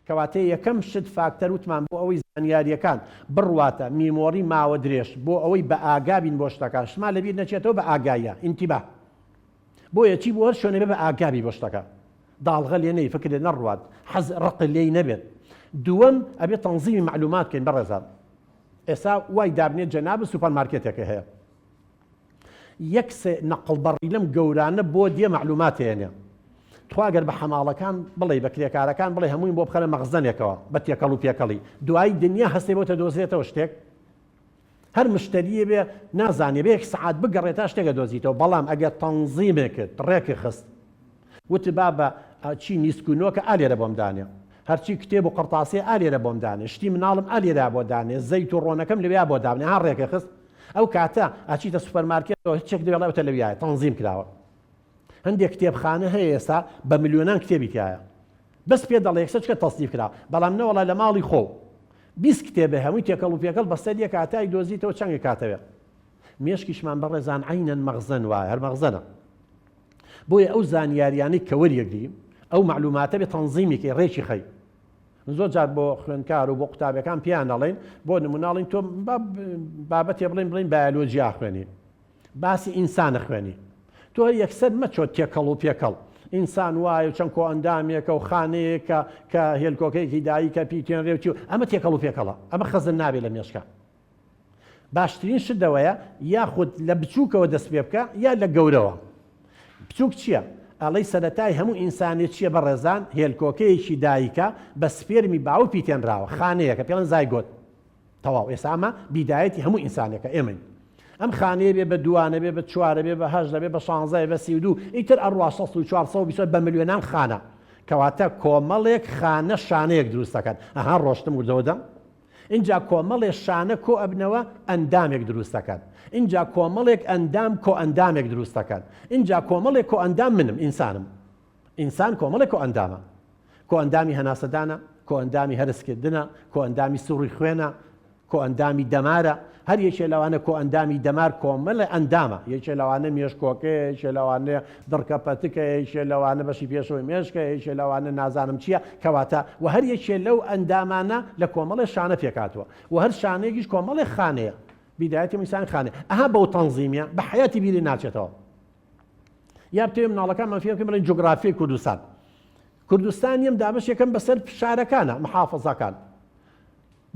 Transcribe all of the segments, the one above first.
کەواتە یەکەم شت فاکتەر وتمان بۆ ئەوەی زانیاریەکان بڕواتە میمۆری ماوە درێژ بۆ ئەوەی بە ئاگابین بۆ شتەکان شتمان لەبیر نەچێتەوە بە ئاگایە ئینتیباه بۆیە چی بۆ هەر شوێنێ بە ئاگابی بۆ شتەکە داڵغە لێ نەی فکر لێ نەڕوات حەز ڕق لێی نەبێت دووەم ئەبێ تەنزیمی معلومات بکەین بەڕێزان ئێستا وای دابنێت جەناب سوپەرمارکێتێکە هەیە یەک نەقڵ بەڕی لەم گەورانە بۆ دیێ معلومات هێنێ تواگەر بە حەماڵەکان بڵێ بە کرێکارەکان بڵێ هەمووی بۆ بخەنە مەخزنێکەوە بە تێکەڵ و پێکەڵی دوای دنیا هەستێ بۆتە دۆزێتەوە شتێک هەر مشتریە بێ نازانێ بە 1 سعات بگەڕێت تا شتێکە دۆزیتەوە بەڵام ئەگەر تەنزیمێکت ڕێکی خست وتی با بە چی نیسکوونۆکە ئالێرە بۆم دانێ هەرچی کتێب و قڕتاسێ ئالێرە بۆم دانێ شتی مناڵم ئالێرا بۆ دانێ زەیت و ڕۆنەکەم لەوێ بۆ دابنێ هەر ڕێکە خست ئەو کاتە ئاچیتە سوپەرمارکێتەوە هیچێک دەوێڵەوەتە لەویایە تەنزیم کراوە هەندێک کتێبخانە هەیە ئێستا بە ملیۆنان کتێبی تایە بەس پێ دەڵێ یەکسەر تەصنیف کرا بەڵام نەوەڵا لە ماڵی خۆ 20 کتێبە هەمووی تێکەڵ و پێکەڵ بەسەر یەک کاتای دۆزیتەوە چەندی کاتەوێ مێشکیشمان بەڕێزان عینەن مەخزن وایە هەر مەخزنە بۆیە ئەو زانیاریانەی کە وەریەگری ئەو معلوماتە بێ تەنزیمێکی ڕێکی خەی زۆر جار بۆ خوێندکار و بۆ قوتابەکان پیان دەڵێن بۆ نموناڵین تۆ بابەتێ بڵین بایۆلۆجیا خوێنی باسی ئینسانە خوێنی تۆ یەکسەر مەچۆ تێکەڵ و پێکەڵ ئینسان وایە چەند کۆ ئەندامێکە و خانەیەکە کە هێلکۆکەیەکی دایکە پیتێن ڕێوچی و ئەمە تێکەڵ و پێکەڵە ئەمە خەزن نابێت لە مێشکە باشترین شت دەوەیە یاخود لە بچووکەوە دەست پێ بکە یا لە گەورەوە بچووک چییە؟ ئەڵەی سەرەتای هەموو ئینسانێت چییە بەڕێزان هێلکۆکەیەکی دایکە بە سپێرمی باو پیتێنراوە خانەیەکە پێڵەن زایگۆت تەواو ئێستا ئەمە بیدایەتی هەموو ئینسانێکە ئێمەین ئەم خانەیە بێ بە دوانە بێ بە چوارە بێ بە هەژدە بێ بە 16 بە 32 ئیتر ئەڕوا 420 بە ملیۆنان خانە کەواتە کۆمەڵێک خانە شانەیەک دروست دەکەن ئەها ڕۆشتم وردەوەدە اینجا کۆمەڵێک شانە کۆ ئەبنەوە ئەندامێک دروست دەکەن اینجا کۆمەڵێک ئەندام کۆ ئەندامێک دروست دەکەن اینجا کۆمەڵێک کۆ ئەندام منم ئینسانم ئینسان کۆمەڵێک کۆ ئەندامە کۆ ئەندامی هەناسەدانە کۆ ئەندامی هەرسکردنە کۆ ئەندامی سوڕی خوێنە کۆ ئەندامی دەمارە هەر یەکێ لەوانە کۆ ئەندامی دەمار کۆمەڵە ئەندامە یەکێ لەوانە مێشکۆکە یەکێ لەوانە دڕکەپەتکە یەکێ لەوانە بەشی پێشەوەی مێشکە یەکێ لەوانە نازانم چییە کەواتە و هەر یەکێ لەو ئەندامانە لە کۆمەڵی شانە پێکاتوە و هەر شانەیەکیش کۆمەڵی خانەیە بیدایەتی ئینسان خانێ ئەها بەو تەنزیمیە بە حیاتی بیری ناچێتەوە یا بتوێ مناڵەکانمان فێر بکەین بڵێن جوگرافیای کوردستان کوردستان یەم دابش یەکەم بەسەر شارەکانە محافەزەکان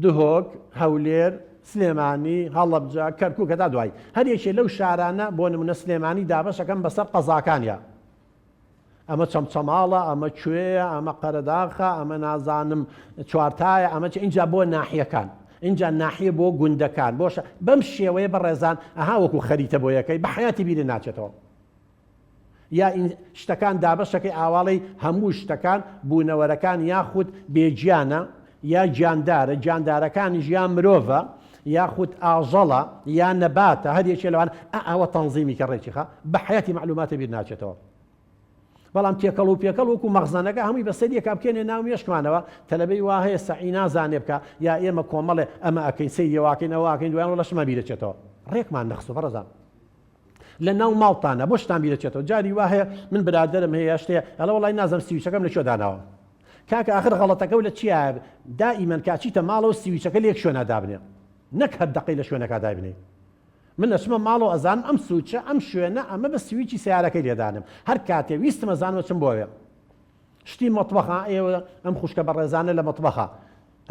دهۆک هەولێر سلێمانی هەڵەبجە کەرکووک تا دوای هەر یەکێ لەو شارانە بۆ نمونە سلێمانی دابەشەکەم بەسەر قەزاکانیە ئەمە چەمچەماڵە ئەمە کوێیە ئەمە قەرەداخە ئەمە نازانم چوارتایە ئەمە اینجا بۆ ناحیەکان اینجا ناحیە بۆ گوندەکان بۆش بەم شێوەیە بەڕێزان ئەها وەکو خەریتە بۆ یەکەی بە حیاتی بیرە ناچێتەوە یا شتەکان دابەشەکەی ئاواڵی هەموو شتەکان بوونەوەرەکان یاخود بێجیانە یا جاندارە جاندارەکانی ژیان مرۆڤە یاخود ئاژەڵە یا نەباتە هەر یەکێ لەوان ئەوە تەنزیمی کە ڕێکیخە بە حیاتی معلوماتە بیر ناچێتەوە بەڵام تێکەڵ و پێکەڵ وەکو مەخزنەکە هەمووی بەسەر یەکا بکێنێ ناو مێشکمانەوە تەلەبەی وا هەیە سەعی نازانێ بکە یا ئێمە کۆمەڵێ ئەمە ئەکەین سەیەواکەین ئەوواکەین دوایان لە شمە بیرەچێتەوە ڕێکمان نەخسو بەڕێزان لە ناو ماڵتانە بۆ شتان بیرەچێتەوە جاری وا هەیە من برادەرم هەیە شتەیە ئەڵە وەڵای نازەم سیویچەکەم لەکوێ داناوە کاکە ئاخر غەڵەتەکە و لە چیە دائیمەن کاچیتە ماڵەوە سیویچەکە لێک شوێنە دابنێ نەک هەر دەقەی لە شوێنەکە دابنێ من لەچمە ماڵەوە ئەزانم ئەم سوچە ئەم شوێنە ئەمە بە سویچی سیارەکەی لێدانم هەر کاتێ ویستم ئەزانمە چم بۆیە شتی مەتبەخە ئێوە ئەم خوشکە بەڕێزانە لە مەتبەخە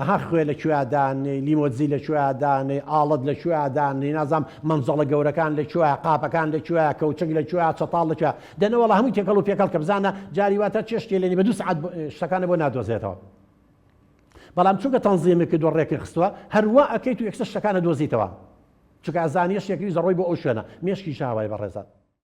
ئەها خوێ لەکوێدانێ لیمۆزی لەکوێدانێ ئاڵت لەکوێدانێ نازام مەنزەڵە گەورەکان لەکوێ قاپەکان لەکوێ کەوچەک لەکوێ چەتاڵ لەکوێ دەنەوەڵە هەمووی تێکەڵ و پێکەڵ کە بزانە جاری واتە چێشتێ لێنی بە 2 سعات شتەکانە بۆ نادۆزێتەوە بەڵام چونکە تەنزیمێکی دۆ ڕێکی خستووە هەروە ئەکەیت و یەکسەر شتەکانە دۆزیتەوە چونکە ئەزانیە شتێکی زەڕۆی بۆ ئەو شوێنە مێشکی شاوای بەڕێزان